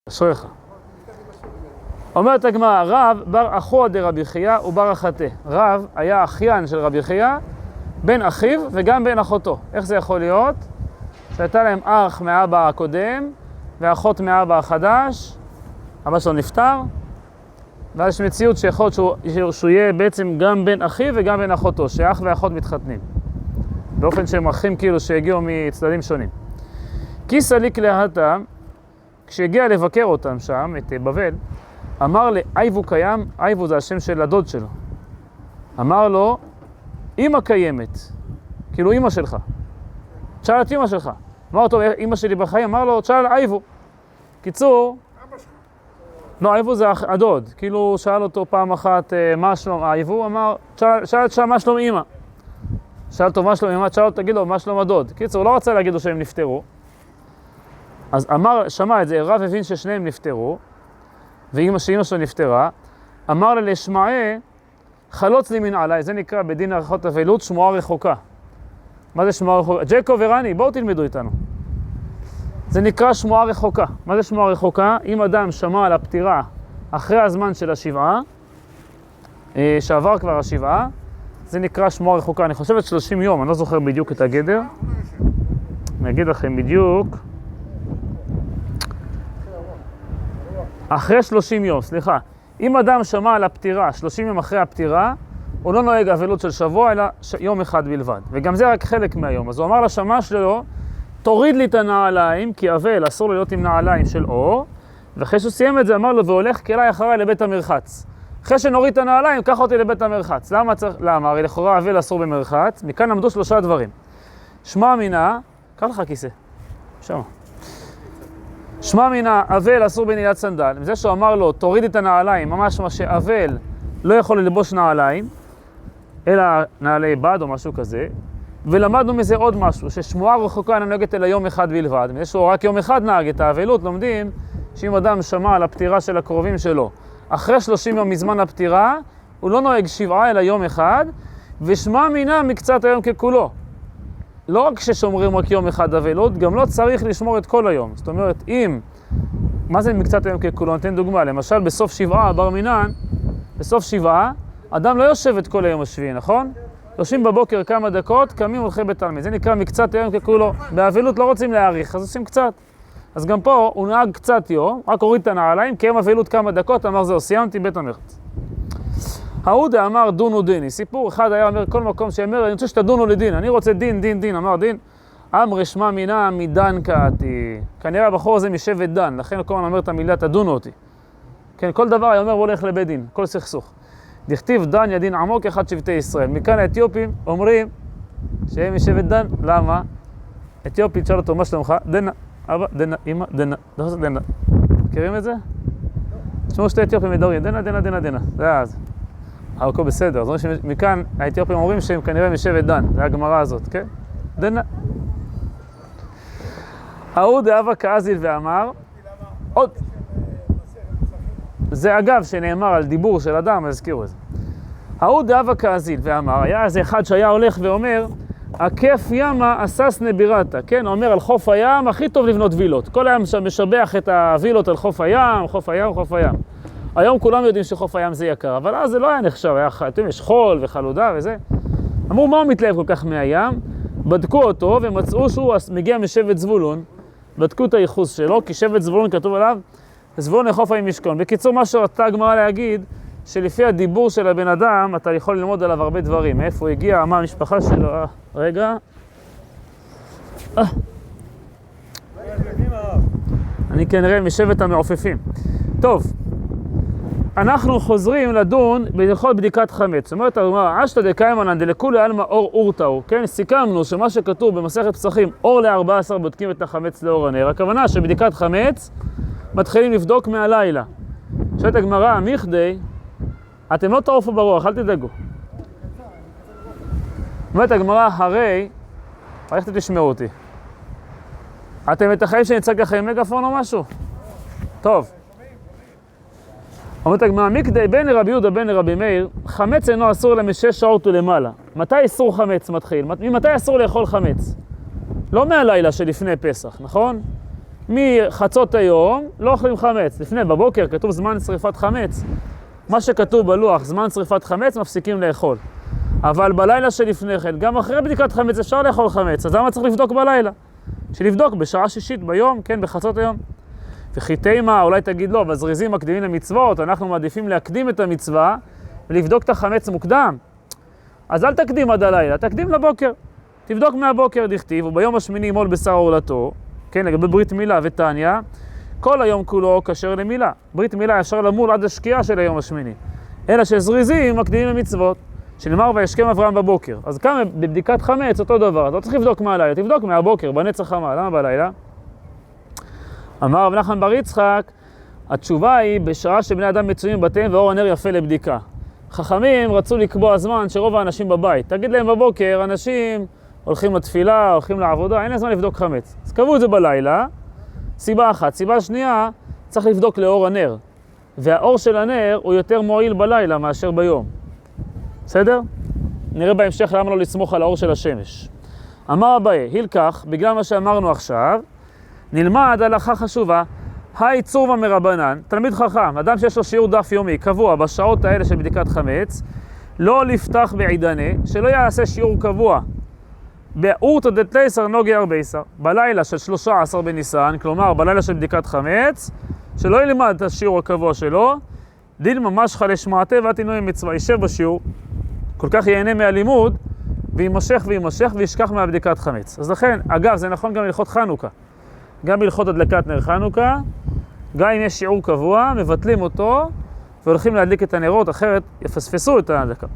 אשריך. אומרת הגמרא, רב בר אחו דרבי חייא ובר אחתה. רב היה אחיין של רבי חייא, בן אחיו וגם בן אחותו. איך זה יכול להיות? שהייתה להם אח מאבא הקודם ואחות מאבא החדש, אבא שלו נפטר, ואז יש מציאות שיכול להיות שהוא יהיה בעצם גם בן אחיו וגם בן אחותו, שאח ואחות מתחתנים. באופן שהם אחים כאילו שהגיעו מצדדים שונים. כיסא ליק להתם, כשהגיע לבקר אותם שם, את בבל, אמר לאייבו קיים, אייבו זה השם של הדוד שלו. אמר לו, אמא קיימת, כאילו אמא שלך. תשאל את אמא שלך. אמר אותו, אמא שלי בחיים, אמר לו, תשאל אייבו. קיצור, לא, אייבו זה הדוד. כאילו שאל אותו פעם אחת, מה שלום אייבו? אמר, שאל מה שלום אמא. שאל אותו מה שלום אמא, שאל אותו, תגיד לו, מה שלום הדוד. קיצור, הוא לא רצה להגיד לו שהם נפטרו. אז אמר, שמע את זה, רב הבין ששניהם נפטרו, ואמא שאמא שלו נפטרה, אמר לה לשמעה, חלוץ לי מנעלי, זה נקרא בדין עריכות אבלות, שמועה רחוקה. מה זה שמועה רחוקה? ג'קו ורני, בואו תלמדו איתנו. זה נקרא שמועה רחוקה. מה זה שמועה רחוקה? אם אדם שמע על הפטירה אחרי הזמן של השבעה, שעבר כבר השבעה, זה נקרא שמועה רחוקה. אני חושבת 30 יום, אני לא זוכר בדיוק את הגדר. אני אגיד לכם בדיוק. אחרי 30 יום, סליחה. אם אדם שמע על הפטירה, 30 יום אחרי הפטירה, הוא לא נוהג אבלות של שבוע, אלא יום אחד בלבד. וגם זה רק חלק מהיום. אז הוא אמר לשמע שלו, תוריד לי את הנעליים, כי אבל אסור להיות עם נעליים של אור. ואחרי שהוא סיים את זה, אמר לו, והולך כלי אחריי לבית המרחץ. אחרי שנוריד את הנעליים, קח אותי לבית המרחץ. למה? הרי לכאורה אבל אסור במרחץ. מכאן עמדו 3 דברים. שמע מינה, קח לך כיסא. שם. שמע מינה, אבל אסור בנעילת סנדל. מזה שהוא אמר לו, תוריד את הנעליים, ממש מה שאבל לא יכול ללבוש נעליים, אלא נעלי בד או משהו כזה. ולמדנו מזה עוד משהו, ששמועה רחוקה אינה נוהגת אלא יום אחד בלבד. מזה שהוא רק יום אחד נהג את האבלות, לומדים שאם אדם שמע על הפטירה של הקרובים שלו, אחרי 30 יום מזמן הפטירה, הוא לא נוהג 7 אלא יום אחד, ושמע מינה מקצת היום ככולו. לא רק ששומרים רק יום אחד אבלות, גם לא צריך לשמור את כל היום. זאת אומרת, אם, מה זה מקצת היום ככולו? נתן דוגמה, למשל בסוף 7, בר מינן, בסוף 7, אדם לא יושב את כל היום השביעי, נכון? יושבים בבוקר כמה דקות, קמים הולכים בתלמיד. זה נקרא מקצת היום ככולו. באבלות לא רוצים להאריך, אז עושים קצת. אז גם פה הוא נהג קצת יום, רק הוריד את הנעליים, קיים אבלות כמה דקות, אמר זהו, סיימתי בית המרחץ. ההודה אמר דונו דיני, סיפור אחד היה אומר כל מקום שאומר, אני רוצה שתדונו לדין, אני רוצה דין, דין, דין, אמר דין, אמר שמע מינה מדן קעתי, כנראה הבחור הזה משבט דן, לכן כל הזמן אומר את המילה תדונו אותי. כן, כל דבר היה אומר הולך לבית דין, כל סכסוך. דכתיב דן ידין עמוק אחד שבטי ישראל, מכאן האתיופים אומרים שהם משבט דן, למה? אתיופי תשאל אותו מה שלומך, דנה, אבא, דנה, אמא, דנה, דנה, מכירים את זה? תשמעו שתי אתיופים מדברים, דנה, דנה, דנה, דנה, זה אז. הכל בסדר, זאת אומרת שמכאן האתיופים אומרים שהם כנראה משבט דן, זה הגמרא הזאת, כן? דנה. ההוא דאבה כאזיל ואמר, עוד. זה אגב שנאמר על דיבור של אדם, הזכירו את זה. ההוא דאבה כאזיל ואמר, היה איזה אחד שהיה הולך ואומר, הכיף ימה אסס נבירתה, כן? הוא אומר על חוף הים, הכי טוב לבנות וילות. כל היום משבח את הווילות על חוף הים, חוף הים, חוף הים. היום כולם יודעים שחוף הים זה יקר, אבל אז זה לא היה נחשב, יש חול וחלודה וזה. אמרו, מה הוא מתלהב כל כך מהים? בדקו אותו ומצאו שהוא מגיע משבט זבולון, בדקו את הייחוס שלו, כי שבט זבולון כתוב עליו, זבולון לחוף הים משכון. בקיצור, מה שרצה הגמרא להגיד, שלפי הדיבור של הבן אדם, אתה יכול ללמוד עליו הרבה דברים. מאיפה הוא הגיע, מה המשפחה שלו, רגע. אני כנראה משבט המעופפים. טוב. אנחנו חוזרים לדון בהלכות בדיקת חמץ. זאת אומרת, אשתא דקיימנן דלכולי עלמא אור אורתאו, כן? סיכמנו שמה שכתוב במסכת פסחים, אור ל-14 בודקים את החמץ לאור הנר. הכוונה שבדיקת חמץ מתחילים לבדוק מהלילה. שואלת הגמרא, מכדי, אתם לא תעופו ברוח, אל תדאגו. אומרת הגמרא, הרי, איך תשמעו אותי? אתם מתחייבים שנצג לכם מגפון או משהו? טוב. אומרת הגמרא, מכדי בין לרבי יהודה בין לרבי מאיר, חמץ אינו אסור ל6 שעות ולמעלה. מתי איסור חמץ מתחיל? ממתי אסור לאכול חמץ? לא מהלילה שלפני פסח, נכון? מחצות היום לא אוכלים חמץ. לפני, בבוקר, כתוב זמן שריפת חמץ. מה שכתוב בלוח, זמן שריפת חמץ, מפסיקים לאכול. אבל בלילה שלפני כן, גם אחרי בדיקת חמץ אפשר לאכול חמץ. אז למה צריך לבדוק בלילה? שלבדוק בשעה שישית ביום, כן, בחצות היום. וכי תימה, אולי תגיד לא, בזריזים מקדימים למצוות, אנחנו מעדיפים להקדים את המצווה ולבדוק את החמץ מוקדם. אז אל תקדים עד הלילה, תקדים לבוקר. תבדוק מהבוקר דכתיב, וביום השמיני ימול בשר עורלתו, כן, לגבי ברית מילה ותניא, כל היום כולו כשר למילה. ברית מילה אפשר למול עד השקיעה של היום השמיני. אלא שזריזים מקדימים למצוות, שנאמר וישכם אברהם בבוקר. אז כאן בבדיקת חמץ אותו דבר, אתה לא צריך לבדוק מהלילה, תבדוק מהבוקר, בנץ חמה, למה בלילה? אמר רב נחמן בר יצחק, התשובה היא בשעה שבני אדם מצויים בבתיהם ואור הנר יפה לבדיקה. חכמים רצו לקבוע זמן שרוב האנשים בבית. תגיד להם בבוקר, אנשים הולכים לתפילה, הולכים לעבודה, אין להם זמן לבדוק חמץ. אז קבעו את זה בלילה, סיבה אחת. סיבה שנייה, צריך לבדוק לאור הנר. והאור של הנר הוא יותר מועיל בלילה מאשר ביום. בסדר? נראה בהמשך למה לא לסמוך על האור של השמש. אמר אביי, הילקח, בגלל מה שאמרנו עכשיו, נלמד הלכה חשובה, היי צורבה מרבנן, תלמיד חכם, אדם שיש לו שיעור דף יומי, קבוע, בשעות האלה של בדיקת חמץ, לא לפתח בעידני, שלא יעשה שיעור קבוע. באורתא דתלייסר נוגי ארבייסר, בלילה של 13 בניסן, כלומר בלילה של בדיקת חמץ, שלא ילמד את השיעור הקבוע שלו, דין ממש חלשמעתה ועתינוי מצווה, יישב בשיעור, כל כך ייהנה מהלימוד, וימשך וישכח מהבדיקת חמץ. אז לכן, אגב, זה נכון גם להלכות חנוכה. גם בהלכות הדלקת נר חנוכה, גם אם יש שיעור קבוע, מבטלים אותו, והולכים להדליק את הנרות, אחרת יפספסו את ההדלקה.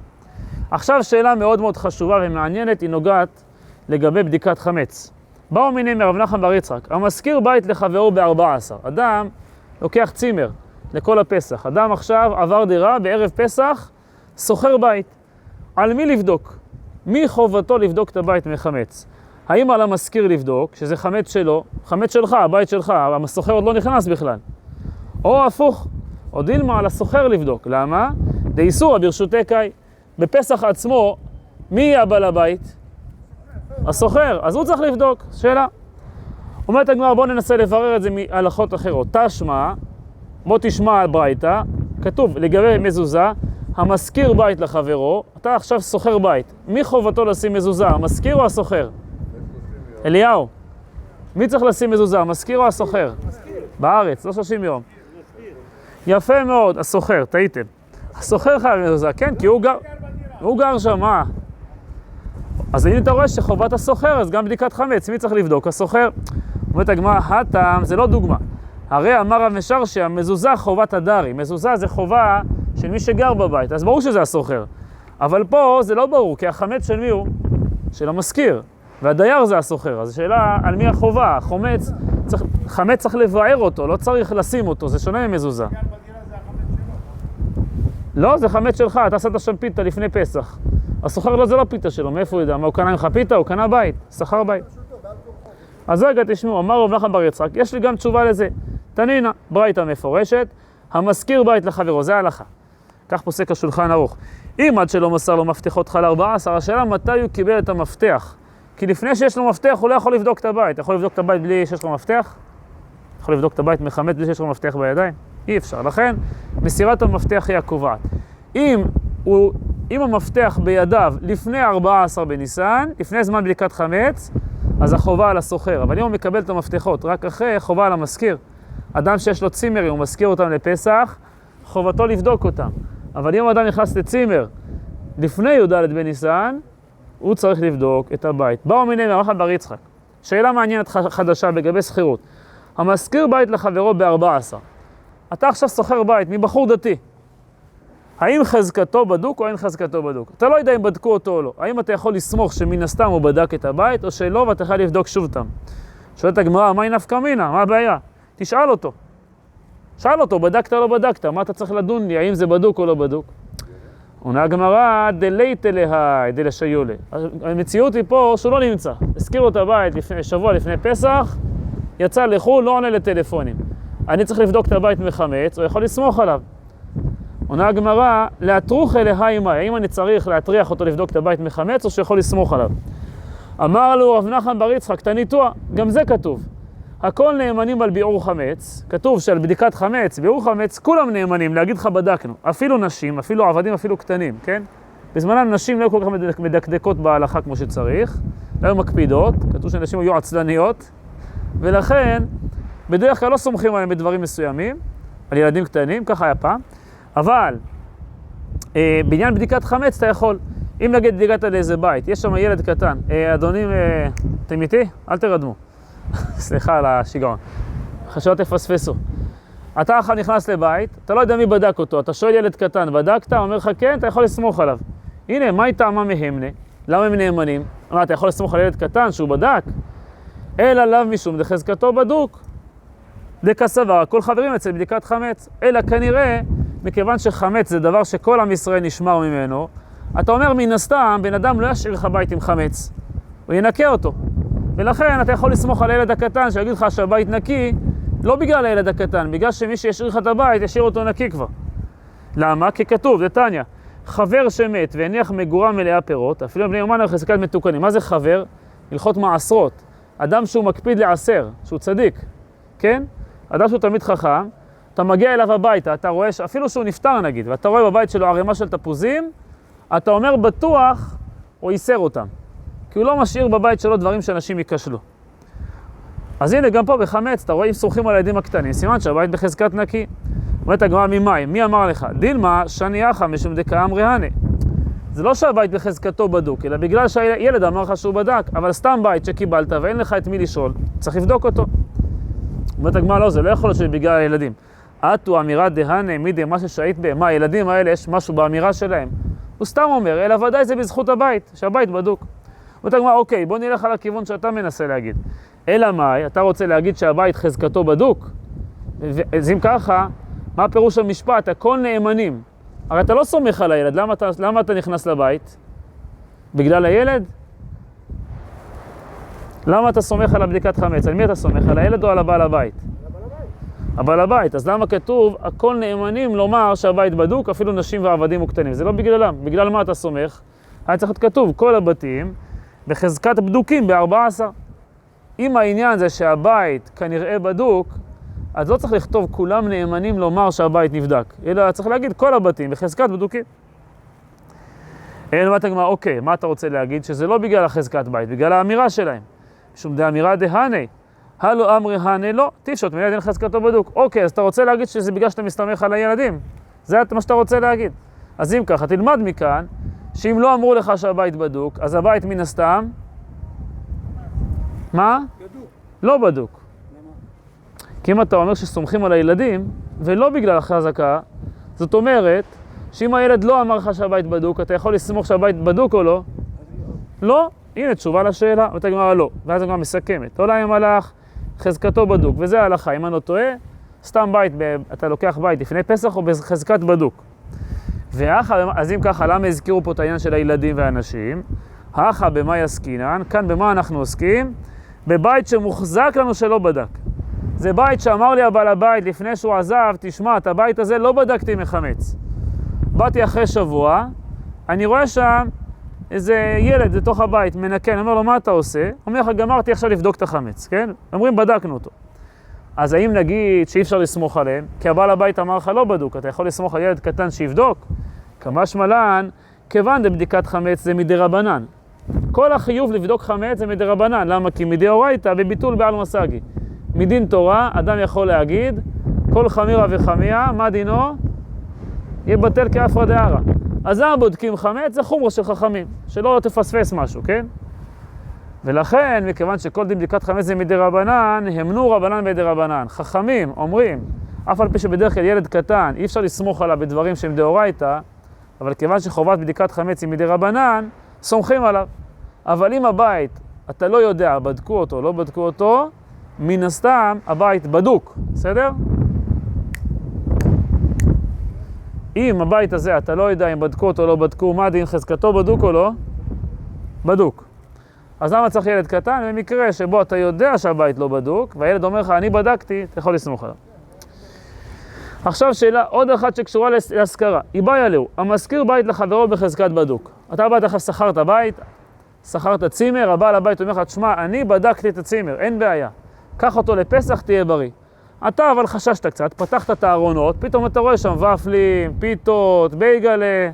עכשיו שאלה מאוד מאוד חשובה ומעניינת, היא נוגעת לגבי בדיקת חמץ. באו מיני מרב נחמן בר יצחק, המזכיר בית לחברו ב-14. אדם לוקח צימר לכל הפסח. אדם עכשיו עבר דירה בערב פסח, סוחר בית. על מי לבדוק? מי חובתו לבדוק את הבית מחמץ? האם על המזכיר לבדוק, שזה חמץ שלו, חמץ שלך, הבית שלך, הסוחר עוד לא נכנס בכלל. או הפוך, או דילמה על הסוחר לבדוק. למה? דאיסורא ברשותי קאי. בפסח עצמו, מי יהיה הבעל הבית? הסוחר. אז הוא צריך לבדוק. שאלה. אומרת הגמרא, בוא ננסה לברר את זה מהלכות אחרות. תשמע, בוא תשמע ברייתא, כתוב לגבי מזוזה, המזכיר בית לחברו, אתה עכשיו סוחר בית. מי חובתו לשים מזוזה, המזכיר או הסוחר? אליהו, מי צריך לשים מזוזה, המזכיר או הסוחר? בארץ, לא 30 יום. יפה מאוד, הסוחר, טעיתם. הסוחר חייב מזוזה, כן, כי הוא גר שם, מה? אז אם אתה רואה שחובת הסוחר, אז גם בדיקת חמץ, מי צריך לבדוק? הסוחר. אומרת הגמרא, הטעם, זה לא דוגמה. הרי אמר רב משרשיה, מזוזה חובת הדרי. מזוזה זה חובה של מי שגר בבית, אז ברור שזה הסוחר. אבל פה זה לא ברור, כי החמץ של מי הוא? של המזכיר. והדייר זה הסוחר. אז השאלה, על מי החובה? חמץ צריך לבאר אותו, לא צריך לשים אותו, זה שונה ממזוזה. לא, זה חמץ שלך, אתה עשת שם פיתה לפני פסח. הסוחר לא, זה לא פיתה שלו, מאיפה הוא יודע? מה, הוא קנה ממך פיתה? הוא קנה בית, שכר בית. אז רגע, תשמעו, אמר רב נחמן בר יצחק, יש לי גם תשובה לזה. תנינה, ברייתא מפורשת, המזכיר בית לחברו, זה ההלכה. כך פוסק השולחן ערוך. אם עד שלא מסר לו מפתחות חל 14, השאלה מתי הוא קיבל את המפתח. כי לפני שיש לו מפתח, הוא לא יכול לבדוק את הבית. יכול לבדוק את הבית בלי שיש לו מפתח? יכול לבדוק את הבית מחמץ בלי שיש לו מפתח בידיים? אי אפשר. לכן, מסירת המפתח היא הקובעת. אם המפתח בידיו לפני 14 בניסן, לפני זמן בדיקת חמץ, אז החובה על הסוחר. אבל אם הוא מקבל את המפתחות רק אחרי, חובה על המזכיר. אדם שיש לו צימרים, הוא מזכיר אותם לפסח, חובתו לבדוק אותם. אבל אם אדם נכנס לצימר לפני י"ד בניסן, הוא צריך לבדוק את הבית. באו מיני מרב נחמן בר יצחק. שאלה מעניינת חדשה לגבי שכירות. המזכיר בית לחברו ב-14. אתה עכשיו סוחר בית מבחור דתי. האם חזקתו בדוק או אין חזקתו בדוק? אתה לא יודע אם בדקו אותו או לא. האם אתה יכול לסמוך שמן הסתם הוא בדק את הבית או שלא ואתה יכול לבדוק שוב אותם? שואלת הגמרא, מה היא נפקא מינה? מה הבעיה? תשאל אותו. שאל אותו, בדקת או לא בדקת? מה אתה צריך לדון לי? האם זה בדוק או לא בדוק? עונה הגמרא, דלייתא להי, דלשיולא. המציאות היא פה שהוא לא נמצא. הזכיר לו את הבית שבוע לפני פסח, יצא לחו"ל, לא עונה לטלפונים. אני צריך לבדוק את הבית מחמץ, או יכול לסמוך עליו. עונה הגמרא, להטרוחי להי מאי, האם אני צריך להטריח אותו לבדוק את הבית מחמץ, או שיכול לסמוך עליו? אמר לו רב נחמן בר יצחק, תניתוח, גם זה כתוב. הכל נאמנים על ביעור חמץ, כתוב שעל בדיקת חמץ, ביעור חמץ, כולם נאמנים, להגיד לך בדקנו, אפילו נשים, אפילו עבדים, אפילו קטנים, כן? בזמנם נשים לא היו כל כך מדקדקות בהלכה כמו שצריך, לא היו מקפידות, כתוב שנשים היו עצלניות, ולכן בדרך כלל לא סומכים עליהם בדברים מסוימים, על ילדים קטנים, ככה היה פעם, אבל בעניין בדיקת חמץ אתה יכול, אם נגיד הגעת לאיזה בית, יש שם ילד קטן, אדונים, אתם איתי? אל תרדמו. סליחה על השיגעון. חשוב תפספסו. אתה אחר נכנס לבית, אתה לא יודע מי בדק אותו, אתה שואל ילד קטן, בדקת? הוא אומר לך כן, אתה יכול לסמוך עליו. הנה, מה היא טעמה מהמנה? למה הם נאמנים? מה, אתה יכול לסמוך על ילד קטן שהוא בדק? אלא לאו משום דחזקתו בדוק. דקסבר, כל חברים אצל בדיקת חמץ. אלא כנראה, מכיוון שחמץ זה דבר שכל עם ישראל נשמר ממנו, אתה אומר מן הסתם, בן אדם לא ישאיר לך בית עם חמץ, הוא ינקה אותו. ולכן אתה יכול לסמוך על הילד הקטן שיגיד לך שהבית נקי, לא בגלל הילד הקטן, בגלל שמי שישאיר לך את הבית ישאיר אותו נקי כבר. למה? כי כתוב, זה תניא, חבר שמת והניח מגורה מלאה פירות, אפילו בני יומן על חזקת מתוקנים. מה זה חבר? הלכות מעשרות. אדם שהוא מקפיד לעשר, שהוא צדיק, כן? אדם שהוא תלמיד חכם, אתה מגיע אליו הביתה, אתה רואה, אפילו שהוא נפטר נגיד, ואתה רואה בבית שלו ערימה של תפוזים, אתה אומר בטוח, הוא ייסר אותם. כי הוא לא משאיר בבית שלו דברים שאנשים ייכשלו. אז הנה, גם פה בחמץ, אתה רואה אם סומכים על הילדים הקטנים, סימן שהבית בחזקת נקי. אומרת הגמרא ממים, מי אמר לך? דילמה שניאחה משום דקה אמרהנה. זה לא שהבית בחזקתו בדוק, אלא בגלל שהילד אמר לך שהוא בדק, אבל סתם בית שקיבלת ואין לך את מי לשאול, צריך לבדוק אותו. אומרת הגמרא לא, זה לא יכול להיות שבגלל הילדים. עטו אמירה דהנה מידי מה ששאית בהם, מה הילדים האלה יש משהו באמירה שלהם? הוא סתם אומר, אלא ודאי זה בזכות הבית, שהבית בדוק. אומרת הגמרא, אוקיי, בוא נלך על הכיוון שאתה מנסה להגיד. אלא מה, אתה רוצה להגיד שהבית חזקתו בדוק? אז אם ככה, מה הפירוש המשפט? הכל נאמנים. הרי אתה לא סומך על הילד, למה אתה נכנס לבית? בגלל הילד? למה אתה סומך על הבדיקת חמץ? על מי אתה סומך? על הילד או על הבעל הבית? הבעל הבית. אז למה כתוב, הכל נאמנים לומר שהבית בדוק, אפילו נשים ועבדים וקטנים? זה לא בגללם. בגלל מה אתה סומך? היה צריך להיות כתוב, כל הבתים בחזקת בדוקים ב14. אם העניין זה שהבית כנראה בדוק, אז לא צריך לכתוב כולם נאמנים לומר שהבית נבדק, אלא צריך להגיד כל הבתים בחזקת בדוקים. אלא מה אתה אומר, אוקיי, מה אתה רוצה להגיד? שזה לא בגלל החזקת בית, בגלל האמירה שלהם. משום דאמירה דהנה, הלו אמרי הנה לא, תפשוט, מילד אין חזקתו בדוק. אוקיי, אז אתה רוצה להגיד שזה בגלל שאתה מסתמך על הילדים. זה מה שאתה רוצה להגיד. אז אם ככה, תלמד מכאן, שאם לא אמרו לך שהבית בדוק, אז הבית מן הסתם, מה? בדוק. לא בדוק. למה? כי אם אתה אומר שסומכים על הילדים, ולא בגלל החזקה, זאת אומרת, שאם הילד לא אמר לך שהבית בדוק, אתה יכול לסמוך שהבית בדוק או לא? לא. הנה תשובה לשאלה, ואתה גמרא לא. ואז הגמרא מסכמת. עולה עם הלך, חזקתו בדוק, וזה ההלכה. אם אני לא טועה, סתם בית, אתה לוקח בית לפני פסח או בחזקת בדוק. אז אם ככה, למה הזכירו פה את העניין של הילדים והאנשים? האחה במה יסקינן, כאן במה אנחנו עוסקים? בבית שמוחזק לנו שלא בדק. זה בית שאמר לי הבעל הבית לפני שהוא עזב, תשמע, את הבית הזה לא בדקתי מחמץ. באתי אחרי שבוע, אני רואה שם איזה ילד בתוך הבית מנקה, אני אומר לו, מה אתה עושה? אומר לך, גמרתי עכשיו לבדוק את החמץ, כן? אומרים, בדקנו אותו. אז האם נגיד שאי אפשר לסמוך עליהם? כי הבעל הבית אמר לך, לא בדוק, אתה יכול לסמוך על ילד קטן שיבדוק? כמשמע לן, כיוון דבדיקת חמץ זה מדרבנן. כל החיוב לבדוק חמץ זה מדרבנן. למה? כי מדאורייתא בביטול בעל מסגי. מדין תורה, אדם יכול להגיד, כל חמירה וחמיה, מה דינו? יבטל כאפרא דארעא. אז למה בודקים חמץ? זה חומרה של חכמים, שלא תפספס משהו, כן? ולכן, מכיוון שכל דין בדיקת חמץ זה מדרבנן, המנו רבנן בדרבנן. חכמים אומרים, אף על פי שבדרך כלל ילד קטן, אי אפשר לסמוך עליו בדברים שהם דאורייתא, אבל כיוון שחובת בדיקת חמץ היא מדרבנן, סומכים עליו. אבל אם הבית, אתה לא יודע, בדקו אותו, לא בדקו אותו, מן הסתם הבית בדוק, בסדר? אם הבית הזה, אתה לא יודע אם בדקו אותו או לא בדקו, מה דין חזקתו בדוק או לא? בדוק. אז למה צריך ילד קטן? במקרה שבו אתה יודע שהבית לא בדוק, והילד אומר לך, אני בדקתי, אתה יכול לסמוך עליו. עכשיו שאלה, עוד אחת שקשורה להשכרה. היא באה לו, המזכיר בית לחברו בחזקת בדוק. אתה באת לך, שכרת בית, שכרת צימר, הבעל הבית אומר לך, תשמע, אני בדקתי את הצימר, אין בעיה. קח אותו לפסח, תהיה בריא. אתה אבל חששת קצת, פתחת את הארונות, פתאום אתה רואה שם ופלים, פיתות, בייגלה.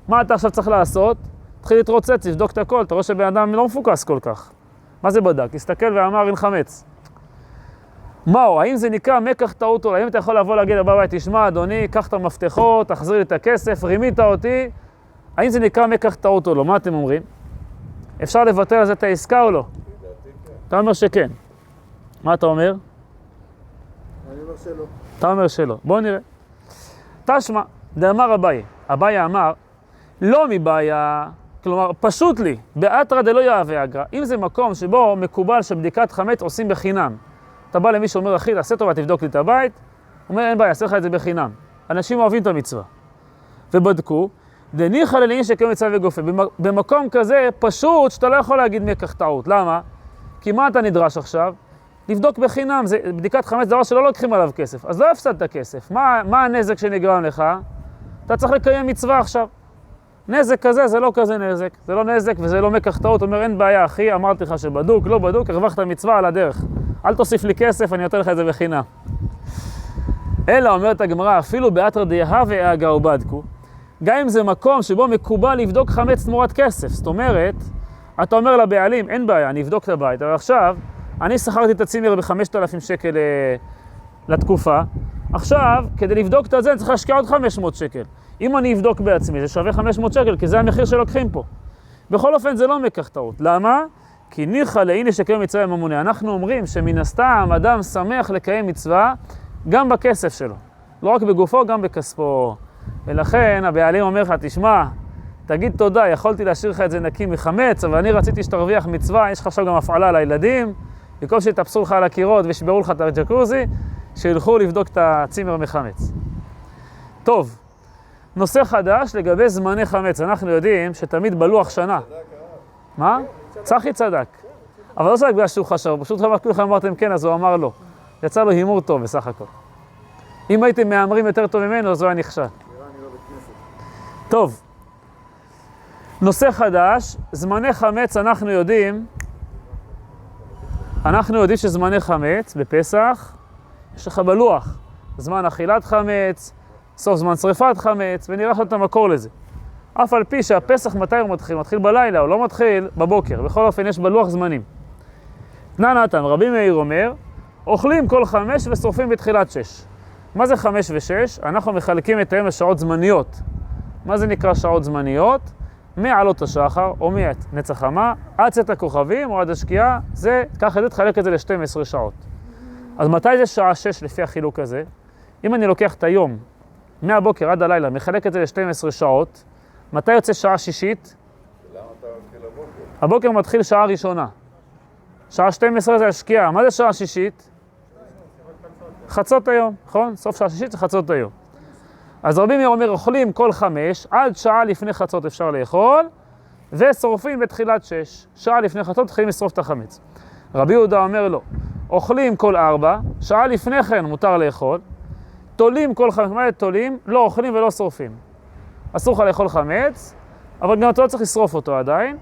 מה אתה עכשיו צריך לעשות? תתחיל להתרוצץ, לבדוק את הכל, אתה רואה שבן אדם לא מפוקס כל כך. מה זה בדק? הסתכל ואמר, אין חמץ. מהו, האם זה נקרא מקח טעות או לא? האם אתה יכול לבוא להגיד לבא בית, תשמע אדוני, קח את המפתחות, תחזיר לי את הכסף, רימית אותי, האם זה נקרא מקח טעות או לא? מה אתם אומרים? אפשר לבטל על זה את העסקה או לא? אתה אומר שכן. מה אתה אומר? אני אומר שלא. אתה אומר שלא. בואו נראה. תשמע, דאמר אביי. אביי אמר, לא מבעיה, כלומר, פשוט לי, באתרא דלא יהווה אגרא. אם זה מקום שבו מקובל שבדיקת חמץ עושים בחינם, אתה בא למי שאומר, אחי, תעשה טובה, תבדוק לי את הבית, הוא אומר, אין בעיה, אעשה לך את זה בחינם. אנשים אוהבים את המצווה. ובדקו, דניחא ללאין שכיום מצווה וגופה. במקום כזה, פשוט, שאתה לא יכול להגיד מקח טעות. למה? כי מה אתה נדרש עכשיו? לבדוק בחינם. זה, בדיקת חמץ דבר שלא לוקחים עליו כסף. אז לא הפסדת כסף. מה הנזק שנגרם לך? אתה צריך לקיים מצווה עכשיו. נזק כזה, זה לא כזה נזק. זה לא נזק וזה לא מקח טעות. אומר, אין בעיה, אחי, אמרתי לך שבדוק, לא בדוק, הרווחת מצווה על הדרך. אל תוסיף לי כסף, אני נותן לך את זה בחינם. אלא, אומרת הגמרא, אפילו באתרא דהווה אגרא ובדקו, גם אם זה מקום שבו מקובל לבדוק חמץ תמורת כסף. זאת אומרת, אתה אומר לבעלים, אין בעיה, אני אבדוק את הבית, אבל עכשיו, אני שכרתי את הצימר ב-5,000 שקל לתקופה, עכשיו, כדי לבדוק את זה, אני צריך להשקיע עוד 500 שקל. אם אני אבדוק בעצמי, זה שווה 500 שקל, כי זה המחיר שלוקחים פה. בכל אופן, זה לא מקח טעות. למה? כי ניחא לאין שכיום מצווה ממונה. אנחנו אומרים שמן הסתם אדם שמח לקיים מצווה גם בכסף שלו. לא רק בגופו, גם בכספו. ולכן הבעלים אומר לך, תשמע, תגיד תודה, יכולתי להשאיר לך את זה נקי מחמץ, אבל אני רציתי שתרוויח מצווה, יש לך עכשיו גם הפעלה לילדים, במקום שיתפסו לך על הקירות וישברו לך את הג'קוזי, שילכו לבדוק את הצימר מחמץ. טוב, נושא חדש לגבי זמני חמץ. אנחנו יודעים שתמיד בלוח שנה. מה? צחי צדק. אבל לא צדק בגלל שהוא חשב, פשוט כולכם אמרתם כן, אז הוא אמר לא. יצא לו הימור טוב בסך הכל. אם הייתם מאמרים יותר טוב ממנו, אז הוא היה נכשל. טוב, נושא חדש, זמני חמץ. אנחנו יודעים שזמני חמץ בפסח, יש לך בלוח, זמן אכילת חמץ, סוף זמן שריפת חמץ, ונראה לך את המקור לזה. אף על פי שהפסח מתי הוא מתחיל? מתחיל בלילה, הוא לא מתחיל בבוקר. בכל אופן יש בלוח זמנים. תנא נתן, רבי מאיר אומר, אוכלים כל 5 ושורפים בתחילת 6. מה זה 5 ו-6? אנחנו מחלקים את היום לשעות זמניות. מה זה נקרא שעות זמניות? מעלות השחר, או מנצח חמה, עד צאת הכוכבים, או עד השקיעה, זה, ככה זה, תחלק את זה ל-12 שעות. אז מתי זה שעה 6 לפי החילוק הזה? אם אני לוקח את היום, מהבוקר עד הלילה, מחלק את זה ל-12 שעות, מתי יוצא שעה שישית? למה אתה מתחיל הבוקר? הבוקר מתחיל שעה ראשונה. שעה 12 זה השקיעה. מה זה שעה שישית? חצות היום, נכון? סוף שעה שישית זה חצות היום. אז רבי מאיר אומר, אוכלים כל 5, עד שעה לפני חצות אפשר לאכול, ושורפים בתחילת 6. שעה לפני חצות מתחילים לשרוף את החמץ. רבי יהודה אומר לו, אוכלים כל 4, שעה לפני כן מותר לאכול, תולים כל 5, מה זה תולים? לא אוכלים ולא שורפים. אסור לך לאכול חמץ, אבל גם אתה לא צריך לשרוף אותו עדיין,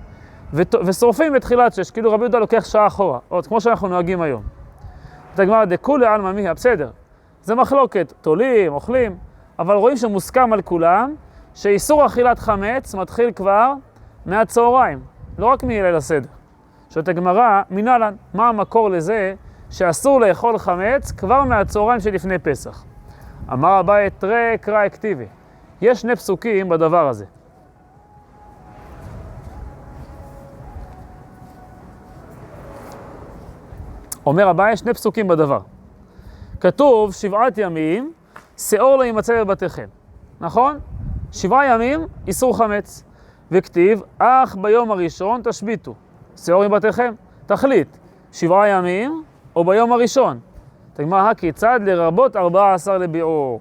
ושורפים בתחילת 6, כאילו רבי יהודה לוקח שעה אחורה, עוד כמו שאנחנו נוהגים היום. את הגמרא דכולי עלמא מיהא, בסדר. זה מחלוקת, תולים, אוכלים, אבל רואים שמוסכם על כולם, שאיסור אכילת חמץ מתחיל כבר מהצהריים, לא רק מליל הסדר. שאת הגמרא, מנהלן, מה המקור לזה שאסור לאכול חמץ כבר מהצהריים שלפני פסח? אמר אביי תראה קרא הכתיבי. יש 2 פסוקים בדבר הזה. אומר אביי, 2 פסוקים בדבר. כתוב 7 ימים, שאור לא יימצא בבתיכם. נכון? 7 ימים, איסור חמץ. וכתיב, אך ביום הראשון תשביתו. שאור מבתיכם. תחליט, 7 ימים או ביום הראשון. תגמר, כיצד לרבות 14 לביעור.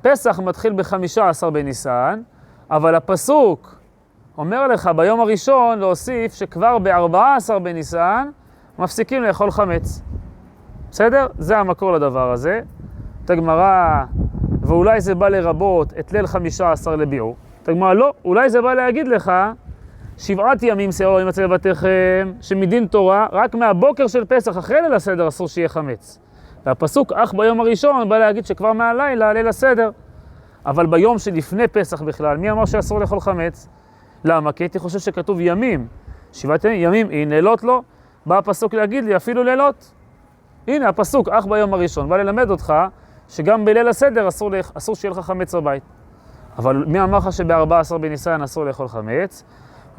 פסח מתחיל ב-15 בניסן, אבל הפסוק אומר לך ביום הראשון להוסיף שכבר ב-14 בניסן מפסיקים לאכול חמץ. בסדר? זה המקור לדבר הזה. תגמרה, ואולי זה בא לרבות את ליל 15 לביעור. תגמרה, לא, אולי זה בא להגיד לך 7 ימים שעור לא יימצא בבתיכם, שמדין תורה, רק מהבוקר של פסח אחרי ליל הסדר אסור שיהיה חמץ. והפסוק אך ביום הראשון בא להגיד שכבר מהלילה ליל הסדר. אבל ביום שלפני פסח בכלל, מי אמר שאסור לאכול חמץ? למה? כי הייתי חושב שכתוב ימים. 7 ימים, הנה לילות לא. בא הפסוק להגיד לי אפילו לילות. הנה הפסוק אך ביום הראשון בא ללמד אותך שגם בליל הסדר אסור שיהיה לך חמץ בבית. אבל מי אמר לך שב-14 בניסן אסור לאכול חמץ?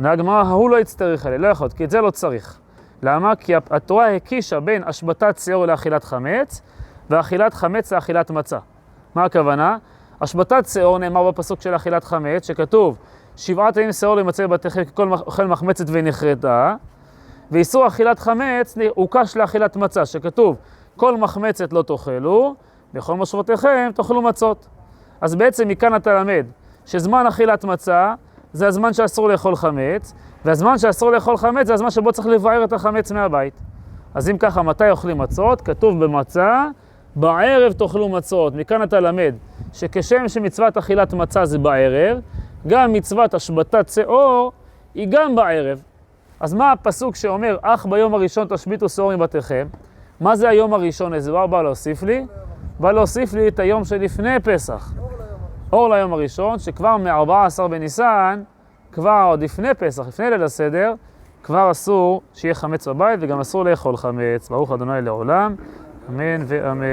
הגמרא, הוא לא יצטרך עליה, לא יכול, כי את זה לא צריך. למה? כי התורה הקישה בין השבתת שעור לאכילת חמץ, ואכילת חמץ לאכילת מצה. מה הכוונה? השבתת שעור נאמר בפסוק של אכילת חמץ, שכתוב 7 ימים שעור לא יימצא בבתיכם ככל אוכל מחמצת ונחרטה, ואיסור אכילת חמץ הוקש לאכילת מצה, שכתוב כל מחמצת לא תאכלו, בכל מושבותיכם תאכלו מצות. אז בעצם מכאן אתה למד שזמן אכילת מצה זה הזמן שאסור לאכול חמץ, והזמן שאסור לאכול חמץ זה הזמן שבו צריך לבער את החמץ מהבית. אז אם ככה, מתי אוכלים מצות? כתוב במצה, בערב תאכלו מצות. מכאן אתה למד שכשם שמצוות אכילת מצה זה בערב, גם מצוות השבתת שעור היא גם בערב. אז מה הפסוק שאומר, אך ביום הראשון תשביתו שעור מבתיכם? מה זה היום הראשון? איזה דבר בא להוסיף לי? בא להוסיף לי את היום שלפני פסח. אור ליום הראשון, שכבר מ-14 בניסן, כבר עוד לפני פסח, לפני ליל הסדר, כבר אסור שיהיה חמץ בבית וגם אסור לאכול חמץ. ברוך ה' לעולם, אמן ואמן.